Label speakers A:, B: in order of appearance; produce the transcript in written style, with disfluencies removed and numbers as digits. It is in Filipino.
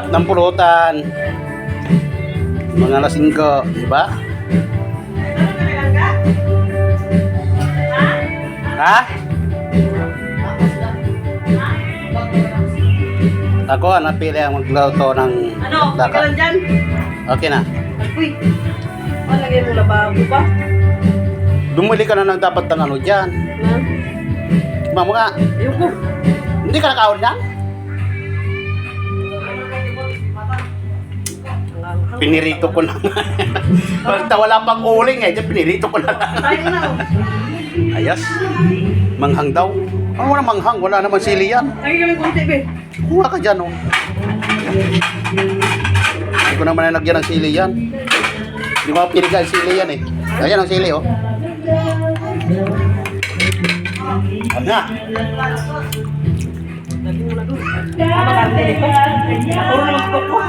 A: ng pulutan. Mga lasinggo, di ba? Ha? Ako, napili ang magluto ng
B: Ano?
A: daka.
B: Ikaw lang dyan?
A: Okay na.
B: Uy. Lagay mo lababo pa.
A: Dumuli ka na ng dapat ng ano dyan.
B: Ha?
A: Mamo nga,
B: Ayoko.
A: hindi ka nakaon yan? Pinirito ko na. Basta wala pang uling eh, pinirito ko na.
B: Tayo na.
A: Ayos. Manghang daw. Ano wala manghang? Wala naman sili yan.
B: Lagi kami konti, be.
A: Kuha ka dyan, oh. Hindi ko naman nalagyan ng sili yan. Hindi ko mapiligan sili yan, eh. Ayan ang sili, oh. Ano na?
B: Lagi mo na doon. Makakarte dito. Puro naman ko.